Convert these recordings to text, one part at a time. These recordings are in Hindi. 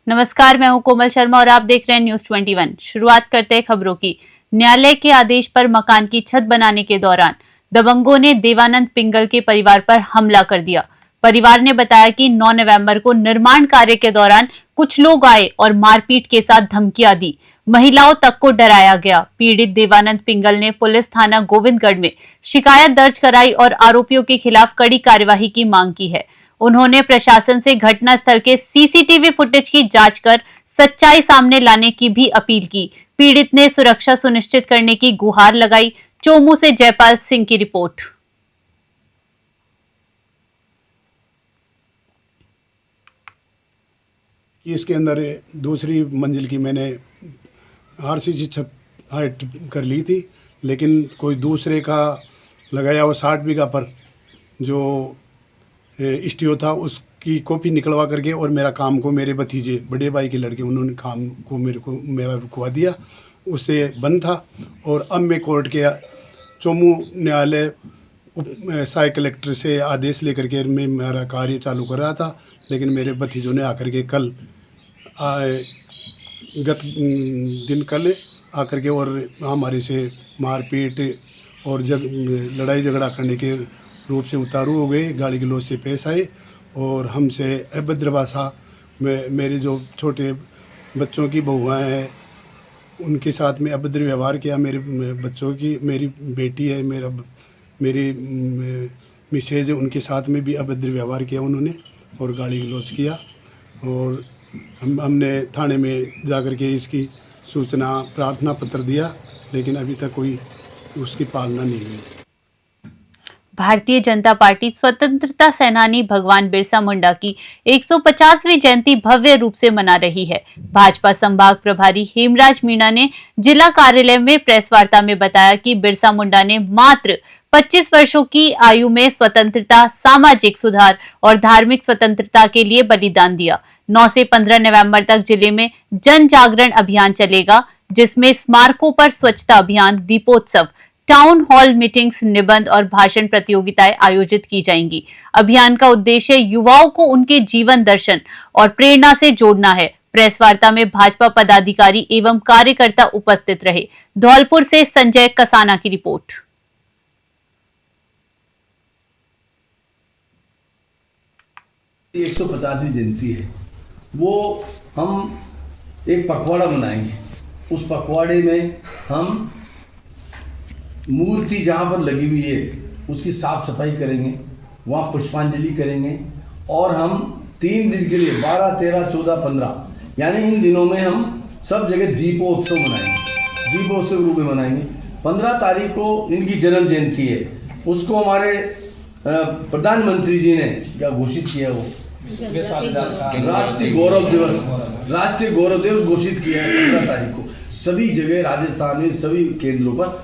नमस्कार, मैं हूं कोमल शर्मा और आप देख रहे हैं न्यूज 21। शुरुआत करते हैं खबरों की। न्यायालय के आदेश पर मकान की छत बनाने के दौरान दबंगों ने देवानंद पिंगल के परिवार पर हमला कर दिया। परिवार ने बताया कि 9 नवंबर को निर्माण कार्य के दौरान कुछ लोग आए और मारपीट के साथ धमकियां दी। महिलाओं तक को डराया गया। पीड़ित देवानंद पिंगल ने पुलिस थाना गोविंदगढ़ में शिकायत दर्ज कराई और आरोपियों के खिलाफ कड़ी कार्यवाही की मांग की है। उन्होंने प्रशासन से घटनास्थल के सीसीटीवी फुटेज की जांच कर सच्चाई सामने लाने की भी अपील की। पीड़ित ने सुरक्षा सुनिश्चित करने की गुहार लगाई। चोमू से जयपाल सिंह की रिपोर्ट। इसके अंदर दूसरी मंजिल की मैंने आरसीसी छत हाइट कर ली थी, लेकिन कोई दूसरे का लगाया हुआ 60 बीघा पर जो स्टूडियो था उसकी कॉपी निकलवा करके और मेरा काम को मेरे भतीजे बड़े भाई के लड़के उन्होंने काम को मेरा रुकवा दिया। उससे बंद था और अब मैं कोर्ट के चोमू न्यायालय सहायक कलेक्टर से आदेश लेकर के मैं मेरा कार्य चालू कर रहा था, लेकिन मेरे भतीजों ने आकर के कल गत दिन कल आकर के और हमारे से मारपीट और लड़ाई झगड़ा करने के रूप से उतारू हो गए, गाली गलौज से पेश आए और हमसे अभद्र भाषा में मेरे जो छोटे बच्चों की बहुआँ हैं उनके साथ में अभद्र व्यवहार किया। मेरे बच्चों की मेरी बेटी है, मेरी मिसेज है, उनके साथ में भी अभद्र व्यवहार किया उन्होंने और गाली गलौज किया। और हमने थाने में जाकर के इसकी सूचना प्रार्थना पत्र दिया, लेकिन अभी तक कोई उसकी पालना नहीं हुई। भारतीय जनता पार्टी स्वतंत्रता सेनानी भगवान बिरसा मुंडा की 150वीं जयंती भव्य रूप से मना रही है। भाजपा संभाग प्रभारी हेमराज मीणा ने जिला कार्यालय में प्रेस वार्ता में बताया कि बिरसा मुंडा ने मात्र 25 वर्षों की आयु में स्वतंत्रता, सामाजिक सुधार और धार्मिक स्वतंत्रता के लिए बलिदान दिया। 9 से 15 नवंबर तक जिले में जन जागरण अभियान चलेगा, जिसमें स्मारकों पर स्वच्छता अभियान, दीपोत्सव, टाउन हॉल मीटिंग्स, निबंध और भाषण प्रतियोगिताएं आयोजित की जाएंगी। अभियान का उद्देश्य युवाओं को उनके जीवन दर्शन और प्रेरणा से जोड़ना है। प्रेस वार्ता में भाजपा पदाधिकारी एवं कार्यकर्ता उपस्थित रहे। धौलपुर से संजय कसाना की रिपोर्ट। 150वीं जयंती है, वो हम एक पखवाड़ा मनाएंगे। उस पखवाड़े में हम मूर्ति जहाँ पर लगी हुई है उसकी साफ सफाई करेंगे, वहाँ पुष्पांजलि करेंगे और हम 3 दिन के लिए 12, 13, 14, 15 यानी इन दिनों में हम सब जगह दीपोत्सव मनाएंगे। दीपोत्सव रूप में मनाएंगे। 15 तारीख को इनकी जन्म जयंती है, उसको हमारे प्रधानमंत्री जी ने क्या घोषित किया, वो राष्ट्रीय गौरव दिवस घोषित किया है। 15 तारीख को सभी जगह राजस्थान में सभी केंद्रों पर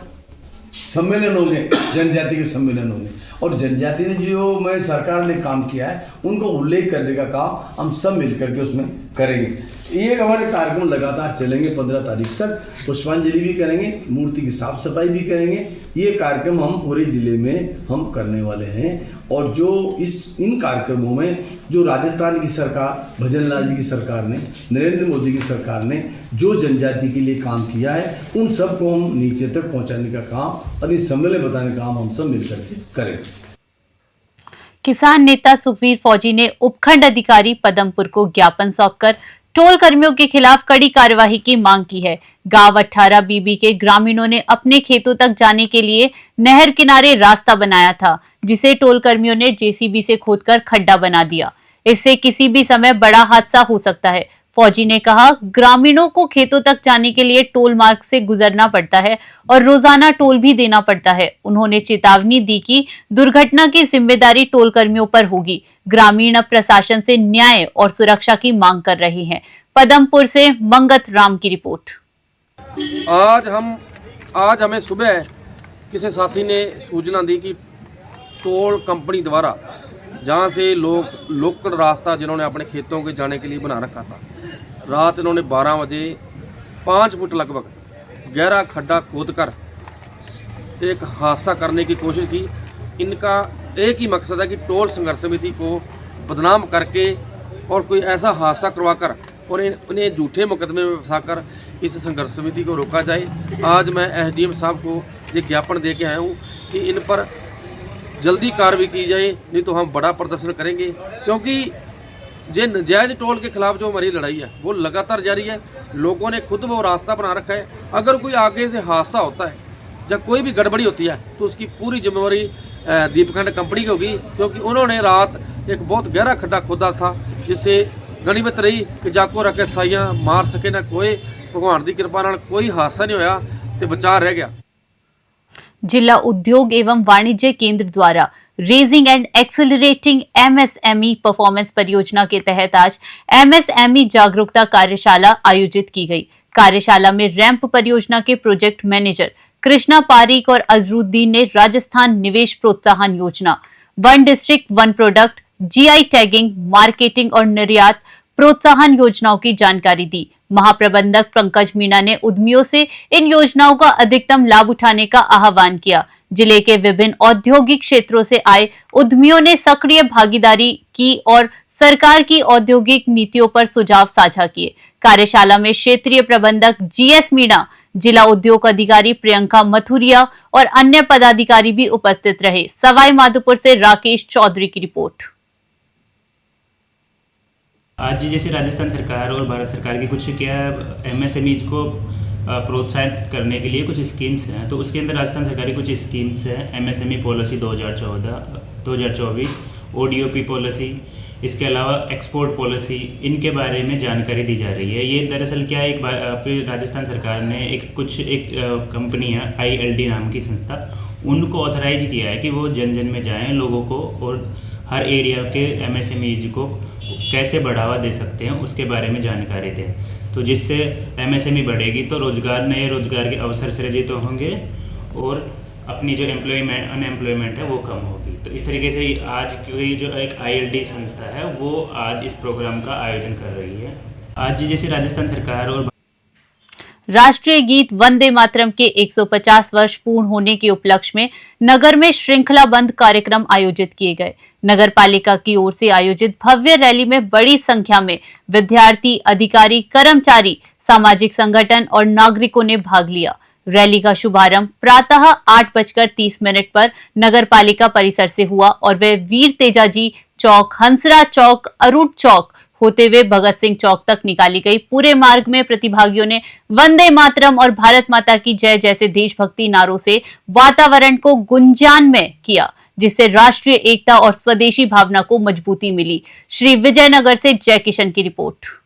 सम्मेलन होंगे, जनजाति के सम्मेलन होंगे और जनजाति ने जो मैं सरकार ने काम किया है उनको उल्लेख करने का काम हम सब मिलकर के उसमें करेंगे। ये हमारे कार्यक्रम लगातार चलेंगे। 15 तारीख तक पुष्पांजलि भी करेंगे, मूर्ति की साफ सफाई भी करेंगे। ये कार्यक्रम हम पूरे जिले में हम करने वाले हैं और जो इन कार्यक्रमों में जो राजस्थान की सरकार, भजनलाल जी की सरकार ने, नरेंद्र मोदी की सरकार ने जो जनजाति के लिए काम किया है उन सबको हम नीचे तक पहुंचाने का काम और इस सम्मेलन बताने का काम हम सब मिलकर के करें। किसान नेता सुखवीर फौजी ने उपखंड अधिकारी पदमपुर को ज्ञापन सौंपकर टोल कर्मियों के खिलाफ कड़ी कार्यवाही की मांग की है। गांव 18 बीबी के ग्रामीणों ने अपने खेतों तक जाने के लिए नहर किनारे रास्ता बनाया था, जिसे टोल कर्मियों ने जेसीबी से खोदकर खड्डा बना दिया। इससे किसी भी समय बड़ा हादसा हो सकता है। फौजी ने कहा, ग्रामीणों को खेतों तक जाने के लिए टोल मार्ग से गुजरना पड़ता है और रोजाना टोल भी देना पड़ता है। उन्होंने चेतावनी दी कि दुर्घटना की जिम्मेदारी टोल कर्मियों पर होगी। ग्रामीण अब प्रशासन से न्याय और सुरक्षा की मांग कर रहे हैं। पदमपुर से मंगत राम की रिपोर्ट। आज हमें सुबह किसी साथी ने सूचना दी कि टोल कंपनी द्वारा जहाँ से लोग लोकल रास्ता जिन्होंने अपने खेतों के जाने के लिए बना रखा था, रात इन्होंने 12 बजे 5 फुट लगभग गहरा खड्डा खोदकर एक हादसा करने की कोशिश की। इनका एक ही मकसद है कि टोल संघर्ष समिति को बदनाम करके और कोई ऐसा हादसा करवाकर और उन्हें झूठे मुकदमे में फंसाकर इस संघर्ष समिति को रोका जाए। आज मैं एसडीएम साहब को ये ज्ञापन दे के आया हूँ कि इन पर जल्दी कार्रवाई की जाए, नहीं तो हम बड़ा प्रदर्शन करेंगे, क्योंकि ये नजायज़ टोल के खिलाफ जो हमारी लड़ाई है वो लगातार जारी है। लोगों ने खुद वो रास्ता बना रखा है। अगर कोई आगे से हादसा होता है या कोई भी गड़बड़ी होती है तो उसकी पूरी जिम्मेवारी दीपखंड कंपनी की होगी, क्योंकि उन्होंने रात एक बहुत गहरा खड्डा खोदा था, जिससे गनीमत रही कि जाको रख के साइयां मार सके ना कोई। भगवान की कृपा नाल कोई हादसा नहीं होया ते बचा रह गया। जिला उद्योग एवं वाणिज्य केंद्र द्वारा raising and accelerating MSME performance परियोजना के तहत आज एमएसएमई जागरूकता कार्यशाला आयोजित की गई। कार्यशाला में रैंप परियोजना के प्रोजेक्ट मैनेजर कृष्णा पारीक और अजरुद्दीन ने राजस्थान निवेश प्रोत्साहन योजना, one district one product, GI tagging, marketing और निर्यात प्रोत्साहन योजनाओं की जानकारी दी। महाप्रबंधक पंकज मीणा ने उद्यमियों से इन योजनाओं का अधिकतम लाभ उठाने का आह्वान किया। जिले के विभिन्न औद्योगिक क्षेत्रों से आए उद्यमियों ने सक्रिय भागीदारी की और सरकार की औद्योगिक नीतियों पर सुझाव साझा किए। कार्यशाला में क्षेत्रीय प्रबंधक जीएस मीणा, जिला उद्योग अधिकारी प्रियंका मथुरिया और अन्य पदाधिकारी भी उपस्थित रहे। सवाई माधोपुर से राकेश चौधरी की रिपोर्ट। आज जैसे राजस्थान सरकार और भारत सरकार की कुछ क्या एमएसएमईज को प्रोत्साहित करने के लिए कुछ स्कीम्स हैं, तो उसके अंदर राजस्थान सरकार की कुछ स्कीम्स हैं। एमएसएमई पॉलिसी 2024, ओडीओपी पॉलिसी, इसके अलावा एक्सपोर्ट पॉलिसी, इनके बारे में जानकारी दी जा रही है। ये दरअसल क्या एक राजस्थान सरकार ने एक कंपनी है ILD नाम की संस्था, उनको ऑथराइज किया है कि वो जन जन में जाएं, लोगों को और हर एरिया के एमएसएमईज को कैसे बढ़ावा दे सकते हैं उसके बारे में जानकारी दें। तो जिससे एमएसएमई बढ़ेगी तो नए रोजगार के अवसर सृजित होंगे और अपनी जो अनएम्प्लॉयमेंट है वो कम होगी। तो इस तरीके से आज की जो एक ILD संस्था है वो आज इस प्रोग्राम का आयोजन कर रही है। आज जैसे राजस्थान सरकार और राष्ट्रीय गीत वंदे मातरम के 150 वर्ष पूर्ण होने के उपलक्ष्य में नगर में श्रृंखलाबंद कार्यक्रम आयोजित किए गए। नगर पालिका की ओर से आयोजित भव्य रैली में बड़ी संख्या में विद्यार्थी, अधिकारी, कर्मचारी, सामाजिक संगठन और नागरिकों ने भाग लिया। रैली का शुभारंभ प्रातः 8:30 पर नगर पालिका परिसर से हुआ और वह वीर तेजाजी चौक, हंसरा चौक, अरूट चौक होते हुए भगत सिंह चौक तक निकाली गई। पूरे मार्ग में प्रतिभागियों ने वंदे मातरम और भारत माता की जय जैसे देशभक्ति नारों से वातावरण को गुंजानमय किया, जिससे राष्ट्रीय एकता और स्वदेशी भावना को मजबूती मिली। श्री विजयनगर से जय किशन की रिपोर्ट।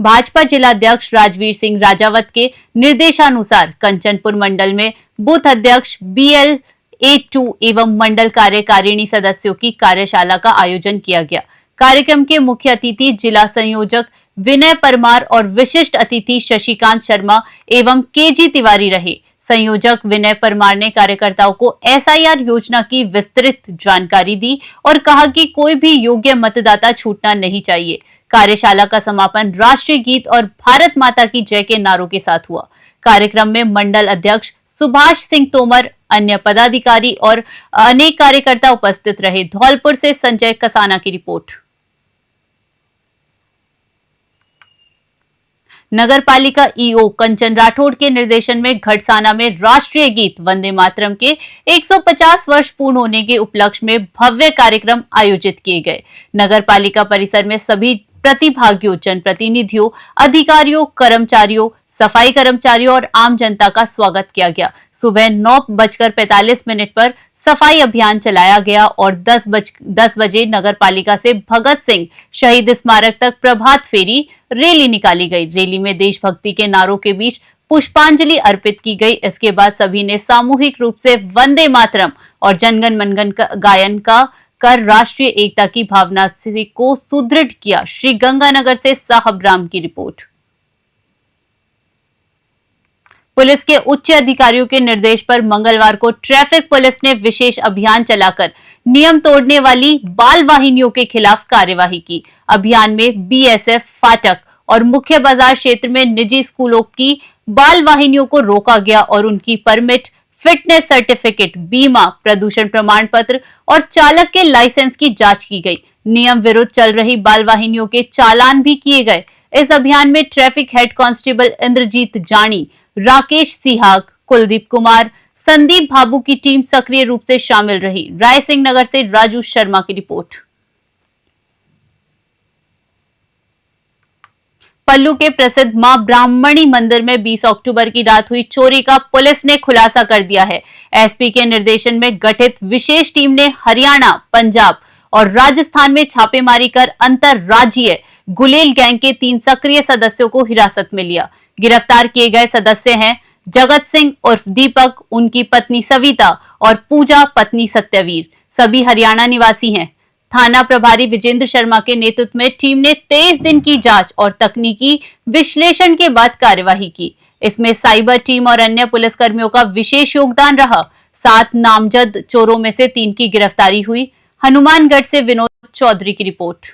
भाजपा जिलाध्यक्ष राजवीर सिंह राजावत के निर्देशानुसार कंचनपुर मंडल में बूथ अध्यक्ष BL82 एवं मंडल कार्यकारिणी सदस्यों की कार्यशाला का आयोजन किया गया। कार्यक्रम के मुख्य अतिथि जिला संयोजक विनय परमार और विशिष्ट अतिथि शशिकांत शर्मा एवं KG तिवारी रहे। संयोजक विनय परमार ने कार्यकर्ताओं को SIR योजना की विस्तृत जानकारी दी और कहा कि कोई भी योग्य मतदाता छूटना नहीं चाहिए। कार्यशाला का समापन राष्ट्रीय गीत और भारत माता की जय के नारों के साथ हुआ। कार्यक्रम में मंडल अध्यक्ष सुभाष सिंह तोमर, अन्य पदाधिकारी और अनेक कार्यकर्ता उपस्थित रहे। धौलपुर से संजय कसाना की रिपोर्ट। नगर पालिका EO कंचन राठौड़ के निर्देशन में घटसाना में राष्ट्रीय गीत वंदे मातरम के 150 वर्ष पूर्ण होने के उपलक्ष्य में भव्य कार्यक्रम आयोजित किए गए। नगर पालिका परिसर में सभी प्रतिभागियों, जनप्रतिनिधियों, अधिकारियों, कर्मचारियों, सफाई कर्मचारियों और आम जनता का स्वागत किया गया। सुबह 9:45 पर सफाई अभियान चलाया गया और 10 बजे नगर पालिका से भगत सिंह शहीद स्मारक तक प्रभात फेरी रैली निकाली गई। रैली में देशभक्ति के नारों के बीच पुष्पांजलि अर्पित की गई। इसके बाद सभी ने सामूहिक रूप से वंदे मातरम और जनगण मनगण का गायन कर राष्ट्रीय एकता की भावना को सुदृढ़ किया। श्री गंगानगर से साहब राम की रिपोर्ट। पुलिस के उच्च अधिकारियों के निर्देश पर मंगलवार को ट्रैफिक पुलिस ने विशेष अभियान चलाकर नियम तोड़ने वाली बाल वाहिनियों के खिलाफ कार्यवाही की। अभियान में BSF फाटक और मुख्य बाजार क्षेत्र में निजी स्कूलों की बाल वाहिनियों को रोका गया और उनकी परमिट, फिटनेस सर्टिफिकेट, बीमा, प्रदूषण प्रमाण पत्र और चालक के लाइसेंस की जांच की गई। नियम विरुद्ध चल रही बाल वाहिनियों के चालान भी किए गए। इस अभियान में ट्रैफिक हेड कांस्टेबल इंद्रजीत जानी, राकेश सिहाग, कुलदीप कुमार, संदीप भाबू की टीम सक्रिय रूप से शामिल रही। राय सिंह नगर से राजू शर्मा की रिपोर्ट। पल्लू के प्रसिद्ध मां ब्राह्मणी मंदिर में 20 अक्टूबर की रात हुई चोरी का पुलिस ने खुलासा कर दिया है। एसपी के निर्देशन में गठित विशेष टीम ने हरियाणा, पंजाब और राजस्थान में छापेमारी कर अंतरराज्यीय गुलेल गैंग के 3 सक्रिय सदस्यों को हिरासत में लिया। गिरफ्तार किए गए सदस्य हैं जगत सिंह उर्फ दीपक, उनकी पत्नी सविता और पूजा पत्नी सत्यवीर। सभी हरियाणा निवासी हैं। थाना प्रभारी विजेंद्र शर्मा के नेतृत्व में टीम ने 23 दिन की जांच और तकनीकी विश्लेषण के बाद कार्यवाही की। इसमें साइबर टीम और अन्य पुलिसकर्मियों का विशेष योगदान रहा। 7 नामजद चोरों में से 3 की गिरफ्तारी हुई। हनुमानगढ़ से विनोद चौधरी की रिपोर्ट।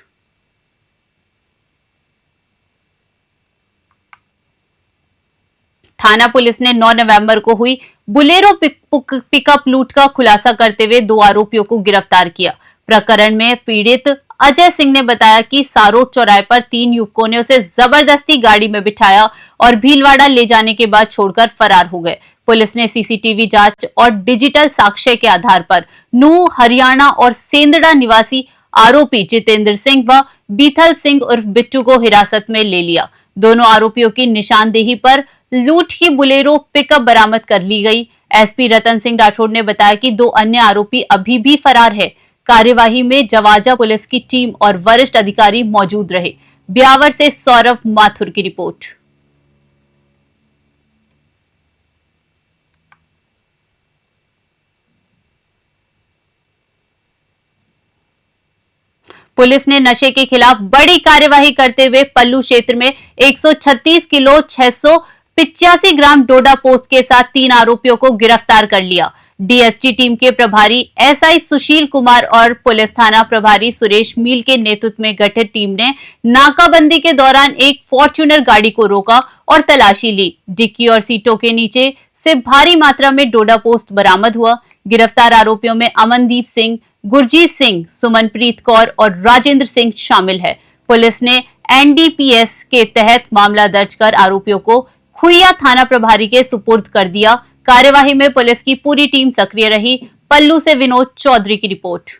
थाना पुलिस ने 9 नवंबर को हुई बुलेरो पिकअप लूट का खुलासा करते हुए 2 आरोपियों को गिरफ्तार किया। प्रकरण में पीड़ित अजय सिंह ने बताया कि सारोट चौराहे पर 3 युवकों ने उसे जबरदस्ती गाड़ी में बिठाया और भीलवाड़ा ले जाने के बाद छोड़कर फरार हो गए। पुलिस ने सीसीटीवी जांच और डिजिटल साक्ष्य के आधार पर नूह, हरियाणा और सेंदड़ा निवासी आरोपी जितेंद्र सिंह व बीथल सिंह उर्फ बिट्टू को हिरासत में ले लिया। दोनों आरोपियों की निशानदेही पर लूट की बुलेरो पिकअप बरामद कर ली गई। एसपी रतन सिंह राठौड़ ने बताया कि 2 अन्य आरोपी अभी भी फरार है। कार्यवाही में जवाजा पुलिस की टीम और वरिष्ठ अधिकारी मौजूद रहे। ब्यावर से सौरभ माथुर की रिपोर्ट। पुलिस ने नशे के खिलाफ बड़ी कार्यवाही करते हुए पल्लू क्षेत्र में 136 किलो 685 ग्राम डोडा पोस्त के साथ 3 आरोपियों को गिरफ्तार कर लिया। डीएसटी टीम के प्रभारी एसआई सुशील कुमार और पुलिस थाना प्रभारी सुरेश मील के नेतृत्व में गठित टीम ने नाकाबंदी के दौरान एक फॉर्च्यूनर गाड़ी को रोका और तलाशी ली। डिक्की और सीटों के नीचे से भारी मात्रा में डोडा पोस्त बरामद हुआ। गिरफ्तार आरोपियों में अमनदीप सिंह, गुरजीत सिंह, सुमनप्रीत कौर और राजेंद्र सिंह शामिल है। पुलिस ने एनडीपीएस के तहत मामला दर्ज कर आरोपियों को खुइया थाना प्रभारी के सुपुर्द कर दिया। कार्यवाही में पुलिस की पूरी टीम सक्रिय रही। पल्लू से विनोद चौधरी की रिपोर्ट।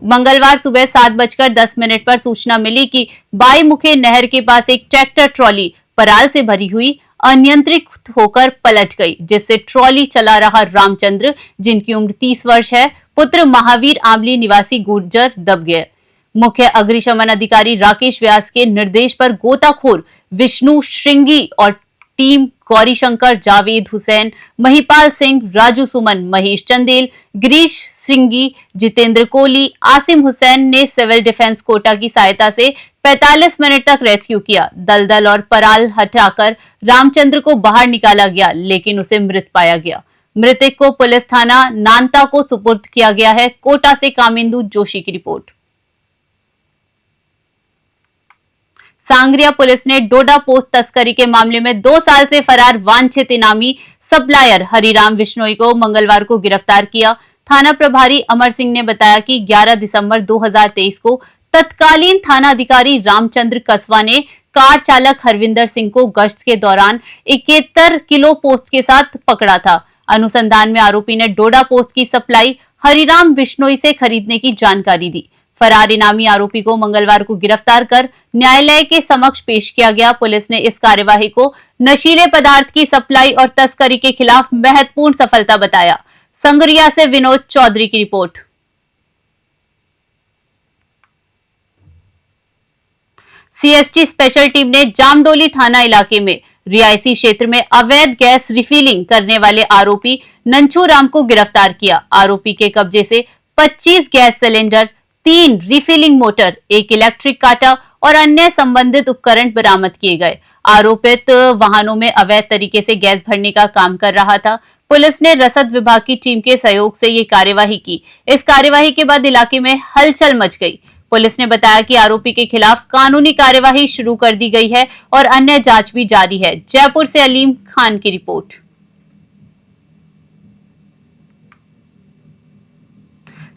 मंगलवार सुबह 7:10 पर सूचना मिली कि बाईमुखे नहर के पास एक ट्रैक्टर ट्रॉली पराल से भरी हुई अनियंत्रित होकर पलट गई, जिससे ट्रॉली चला रहा रामचंद्र, जिनकी उम्र 30 वर्ष है, पुत्र महावीर आमली निवासी गुर्जर, दब गए। मुख्य अग्निशमन अधिकारी राकेश व्यास के निर्देश पर गोताखोर विष्णु श्रृंगी और टीम गौरी शंकर, जावेद हुसैन, महिपाल सिंह, राजू सुमन, महेश चंदेल, गिरीश सिंगी, जितेंद्र कोहली, आसिम हुसैन ने सिविल डिफेंस कोटा की सहायता से 45 मिनट तक रेस्क्यू किया। दलदल और पराल हटाकर रामचंद्र को बाहर निकाला गया, लेकिन उसे मृत पाया गया। मृतक को पुलिस थाना नानता को सुपुर्द किया गया है। कोटा से कामिंदु जोशी की रिपोर्ट। सांगरिया पुलिस ने डोडा पोस्त तस्करी के मामले में 2 साल से फरार वांछित इनामी सप्लायर हरिराम विश्नोई को मंगलवार को गिरफ्तार किया। थाना प्रभारी अमर सिंह ने बताया कि 11 दिसंबर 2023 को तत्कालीन थाना अधिकारी रामचंद्र कसवा ने कार चालक हरविंदर सिंह को गश्त के दौरान 71 किलो पोस्त के साथ पकड़ा था। अनुसंधान में आरोपी ने डोडा पोस्त की सप्लाई हरिराम विश्नोई से खरीदने की जानकारी दी। फरार इनामी आरोपी को मंगलवार को गिरफ्तार कर न्यायालय के समक्ष पेश किया गया। पुलिस ने इस कार्यवाही को नशीले पदार्थ की सप्लाई और तस्करी के खिलाफ महत्वपूर्ण सफलता बताया। संगरिया से विनोद चौधरी की रिपोर्ट। सीएसटी स्पेशल टीम ने जामडोली थाना इलाके में रियायती क्षेत्र में अवैध गैस रिफिलिंग करने वाले आरोपी नंचू राम को गिरफ्तार किया। आरोपी के कब्जे से 25 gas cylinder, 3 refilling motor, 1 electric काटा और अन्य संबंधित उपकरण बरामद किए गए। आरोपित वाहनों में अवैध तरीके से गैस भरने का काम कर रहा था। पुलिस ने रसद विभाग की टीम के सहयोग से ये कार्यवाही की। इस कार्यवाही के बाद इलाके में हलचल मच गई। पुलिस ने बताया कि आरोपी के खिलाफ कानूनी कार्यवाही शुरू कर दी गई है और अन्य जांच भी जारी है। जयपुर से अलीम खान की रिपोर्ट।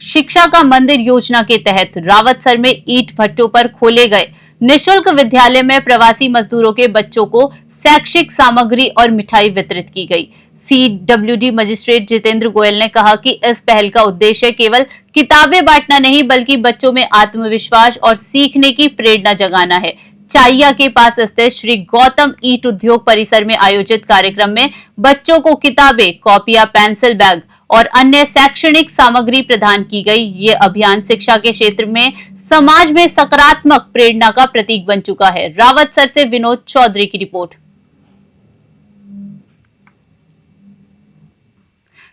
शिक्षा का मंदिर योजना के तहत रावतसर में ईंट भट्टों पर खोले गए निशुल्क विद्यालय में प्रवासी मजदूरों के बच्चों को शैक्षिक सामग्री और मिठाई वितरित की गई। CWD मजिस्ट्रेट जितेंद्र गोयल ने कहा कि इस पहल का उद्देश्य केवल किताबें बांटना नहीं बल्कि बच्चों में आत्मविश्वास और सीखने की प्रेरणा जगाना है। चाइया के पास स्थित श्री गौतम ईंट उद्योग परिसर में आयोजित कार्यक्रम में बच्चों को किताबें, कॉपियां, पेंसिल बैग और अन्य शैक्षणिक सामग्री प्रदान की गई। ये अभियान शिक्षा के क्षेत्र में समाज में सकारात्मक प्रेरणा का प्रतीक बन चुका है। रावतसर से विनोद चौधरी की रिपोर्ट।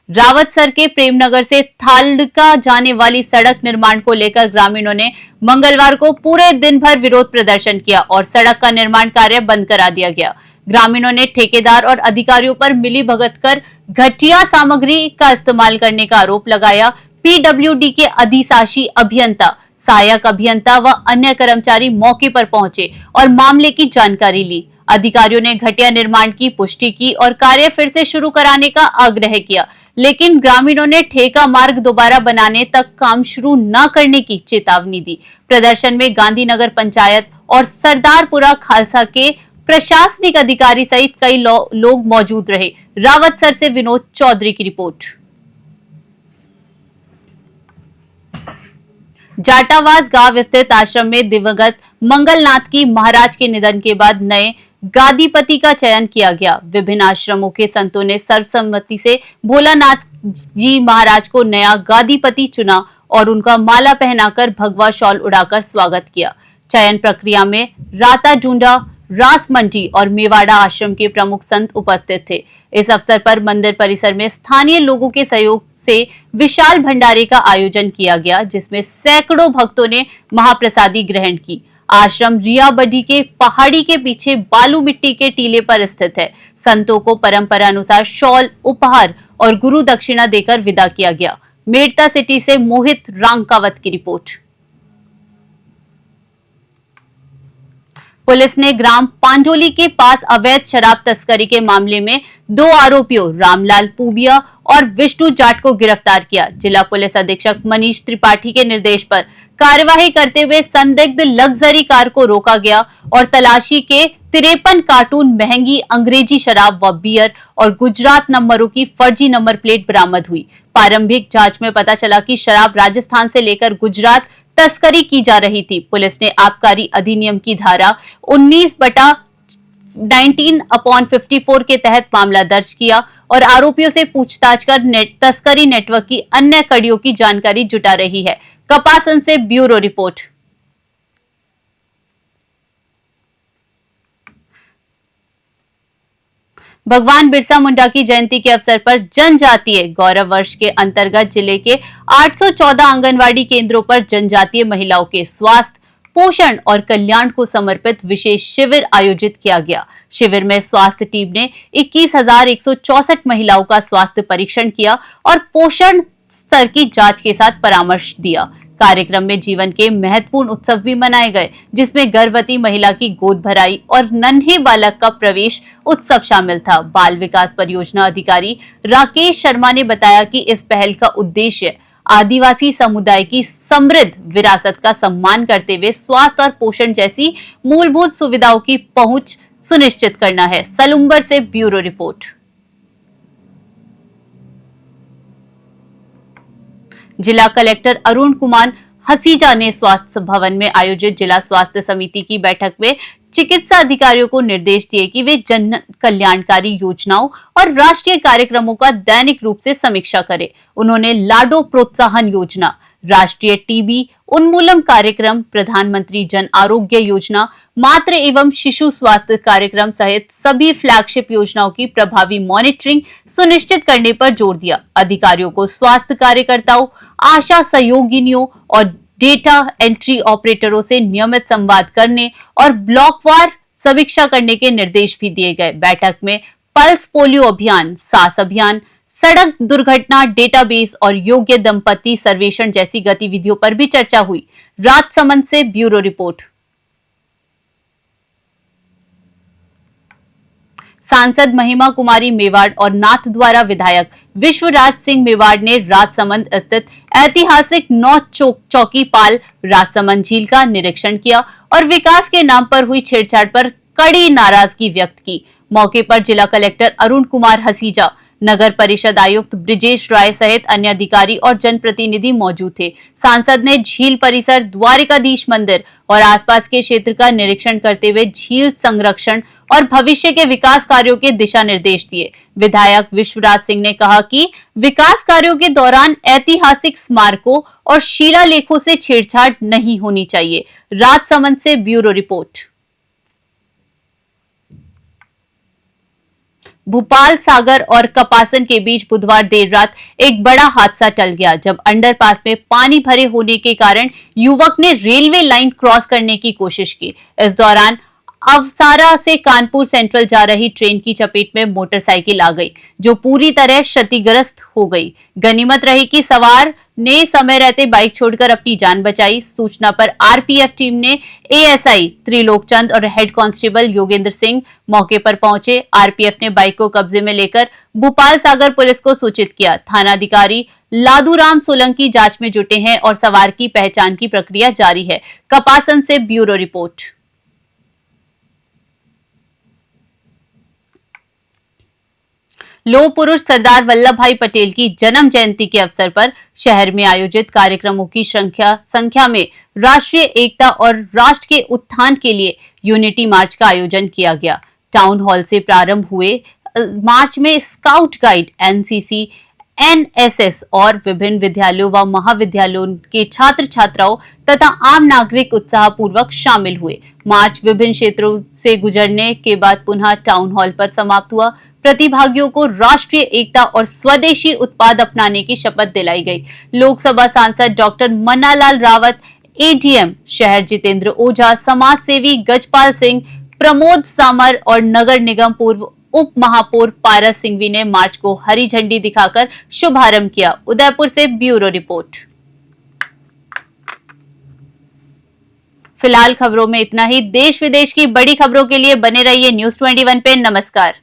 रावतसर के प्रेमनगर से थालका जाने वाली सड़क निर्माण को लेकर ग्रामीणों ने मंगलवार को पूरे दिन भर विरोध प्रदर्शन किया और सड़क का निर्माण कार्य बंद करा दिया गया। ग्रामीणों ने ठेकेदार और अधिकारियों पर मिलीभगत कर घटिया सामग्री का इस्तेमाल करने का आरोप लगाया। PWD के अधिशासी अभियंता, सहायक अभियंता व अन्य कर्मचारी मौके पर पहुंचे और मामले की जानकारी ली। अधिकारियों ने घटिया निर्माण की पुष्टि की और कार्य फिर से शुरू कराने का आग्रह किया, लेकिन ग्रामीणों ने ठेका मार्ग दोबारा बनाने तक काम शुरू न करने की चेतावनी दी। प्रदर्शन में गांधीनगर पंचायत और सरदारपुरा खालसा के प्रशासनिक अधिकारी सहित कई लोग मौजूद रहे। रावतसर से विनोद चौधरी की रिपोर्ट। जाटावास गांव स्थित आश्रम में दिवंगत मंगलनाथ की महाराज के निधन के बाद नए गादीपति का चयन किया गया। विभिन्न आश्रमों के संतों ने सर्वसम्मति से भोलानाथ जी महाराज को नया गादीपति चुना और उनका माला पहनाकर भगवा शॉल उड़ाकर स्वागत किया। चयन प्रक्रिया में राता ढूंढा, रास मंडी और मेवाड़ा आश्रम के प्रमुख संत उपस्थित थे। इस अवसर पर मंदिर परिसर में स्थानीय लोगों के सहयोग से विशाल भंडारे का आयोजन किया गया, जिसमें सैकड़ों भक्तों ने महाप्रसादी ग्रहण की। आश्रम रियाबडी के पहाड़ी के पीछे बालू मिट्टी के टीले पर स्थित है। संतों को परंपरा अनुसार शॉल, उपहार और गुरु दक्षिणा देकर विदा किया गया। मेड़ता सिटी से मोहित रांकावत की रिपोर्ट। पुलिस ने ग्राम पांडोली के पास अवैध शराब तस्करी के मामले में 2 आरोपियों रामलाल पूबिया और विष्णु जाट को गिरफ्तार किया। जिला पुलिस अधीक्षक मनीष त्रिपाठी के निर्देश पर कार्यवाही करते हुए संदिग्ध लग्जरी कार को रोका गया और तलाशी के 53 कार्टून महंगी अंग्रेजी शराब व बियर और गुजरात नंबरों की फर्जी नंबर प्लेट बरामद हुई। प्रारंभिक जांच में पता चला कि शराब राजस्थान से लेकर गुजरात तस्करी की जा रही थी। पुलिस ने आबकारी अधिनियम की धारा 19/19/54 के तहत मामला दर्ज किया और आरोपियों से पूछताछ कर तस्करी नेटवर्क की अन्य कड़ियों की जानकारी जुटा रही है। कपासन से ब्यूरो रिपोर्ट। भगवान बिरसा मुंडा की जयंती के अवसर पर जनजातीय गौरव वर्ष के अंतर्गत जिले के 814 आंगनवाड़ी केंद्रों पर जनजातीय महिलाओं के स्वास्थ्य, पोषण और कल्याण को समर्पित विशेष शिविर आयोजित किया गया। शिविर में स्वास्थ्य टीम ने 21,164 महिलाओं का स्वास्थ्य परीक्षण किया और पोषण स्तर की जांच के साथ परामर्श दिया। कार्यक्रम में जीवन के महत्वपूर्ण उत्सव भी मनाए गए, जिसमें गर्भवती महिला की गोद भराई और नन्हे बालक का प्रवेश उत्सव शामिल था। बाल विकास परियोजना अधिकारी राकेश शर्मा ने बताया कि इस पहल का उद्देश्य आदिवासी समुदाय की समृद्ध विरासत का सम्मान करते हुए स्वास्थ्य और पोषण जैसी मूलभूत सुविधाओं की पहुंच सुनिश्चित करना है। सलुम्बर से ब्यूरो रिपोर्ट। जिला कलेक्टर अरुण कुमार हसीजा ने स्वास्थ्य भवन में आयोजित जिला स्वास्थ्य समिति की बैठक में चिकित्सा अधिकारियों को निर्देश दिए कि वे जन कल्याणकारी योजनाओं और राष्ट्रीय कार्यक्रमों का दैनिक रूप से समीक्षा करें। उन्होंने लाडो प्रोत्साहन योजना, राष्ट्रीय टीबी उन्मूलन कार्यक्रम, प्रधानमंत्री जन आरोग्य योजना, मातृ एवं शिशु स्वास्थ्य कार्यक्रम सहित सभी फ्लैगशिप योजनाओं की प्रभावी मॉनिटरिंग सुनिश्चित करने पर जोर दिया। अधिकारियों को स्वास्थ्य कार्यकर्ताओं, आशा सहयोगिनियों और डेटा एंट्री ऑपरेटरों से नियमित संवाद करने और ब्लॉकवार समीक्षा करने के निर्देश भी दिए गए। बैठक में पल्स पोलियो अभियान, सास अभियान, सड़क दुर्घटना डेटाबेस और योग्य दंपति सर्वेक्षण जैसी गतिविधियों पर भी चर्चा हुई। राजसमंद से ब्यूरो रिपोर्ट। सांसद महिमा कुमारी मेवाड़ और नाथद्वारा विधायक विश्वराज सिंह मेवाड़ ने राजसमंद स्थित ऐतिहासिक 9 चौकी पाल राजसमंद झील का निरीक्षण किया और विकास के नाम पर हुई छेड़छाड़ पर कड़ी नाराजगी व्यक्त की। मौके पर जिला कलेक्टर अरुण कुमार हसीजा, नगर परिषद आयुक्त ब्रिजेश राय सहित अन्य अधिकारी और जनप्रतिनिधि मौजूद थे। सांसद ने झील परिसर, द्वारिकाधीश मंदिर और आसपास के क्षेत्र का निरीक्षण करते हुए झील संरक्षण और भविष्य के विकास कार्यों के दिशा निर्देश दिए। विधायक विश्वराज सिंह ने कहा कि विकास कार्यों के दौरान ऐतिहासिक स्मारकों और शिलालेखों से छेड़छाड़ नहीं होनी चाहिए। राजसमंद से ब्यूरो रिपोर्ट। भोपाल सागर और कपासन के बीच बुधवार देर रात एक बड़ा हादसा टल गया, जब अंडरपास में पानी भरे होने के कारण युवक ने रेलवे लाइन क्रॉस करने की कोशिश की। इस दौरान अवसारा से कानपुर सेंट्रल जा रही ट्रेन की चपेट में मोटरसाइकिल आ गई, जो पूरी तरह क्षतिग्रस्त हो गई। गनीमत रही कि सवार ने समय रहते बाइक छोड़कर अपनी जान बचाई। सूचना पर आरपीएफ टीम ने एएसआई त्रिलोक चंद और हेड कांस्टेबल योगेंद्र सिंह मौके पर पहुंचे। आरपीएफ ने बाइक को कब्जे में लेकर भोपाल सागर पुलिस को सूचित किया। थानाधिकारी लादूराम सोलंकी जांच में जुटे हैं और सवार की पहचान की प्रक्रिया जारी है। कपासन से ब्यूरो रिपोर्ट। लौह पुरुष सरदार वल्लभ भाई पटेल की जन्म जयंती के अवसर पर शहर में आयोजित कार्यक्रमों की संख्या में राष्ट्रीय एकता और राष्ट्र के उत्थान के लिए यूनिटी मार्च का आयोजन किया गया। टाउन हॉल से प्रारंभ हुए मार्च में स्काउट गाइड, एनसीसी, एनएसएस और विभिन्न विद्यालयों व महाविद्यालयों के छात्र छात्राओं तथा आम नागरिक उत्साहपूर्वक शामिल हुए। मार्च विभिन्न क्षेत्रों से गुजरने के बाद पुनः टाउन हॉल पर समाप्त हुआ। प्रतिभागियों को राष्ट्रीय एकता और स्वदेशी उत्पाद अपनाने की शपथ दिलाई गई। लोकसभा सांसद डॉक्टर मन्नालाल रावत, एडीएम शहर जितेंद्र ओझा, समाज सेवी गजपाल सिंह, प्रमोद सामर और नगर निगम पूर्व उप महापौर पारस सिंघवी ने मार्च को हरी झंडी दिखाकर शुभारंभ किया। उदयपुर से ब्यूरो रिपोर्ट। फिलहाल खबरों में इतना ही। देश विदेश की बड़ी खबरों के लिए बने रहिए News 21 पे। नमस्कार।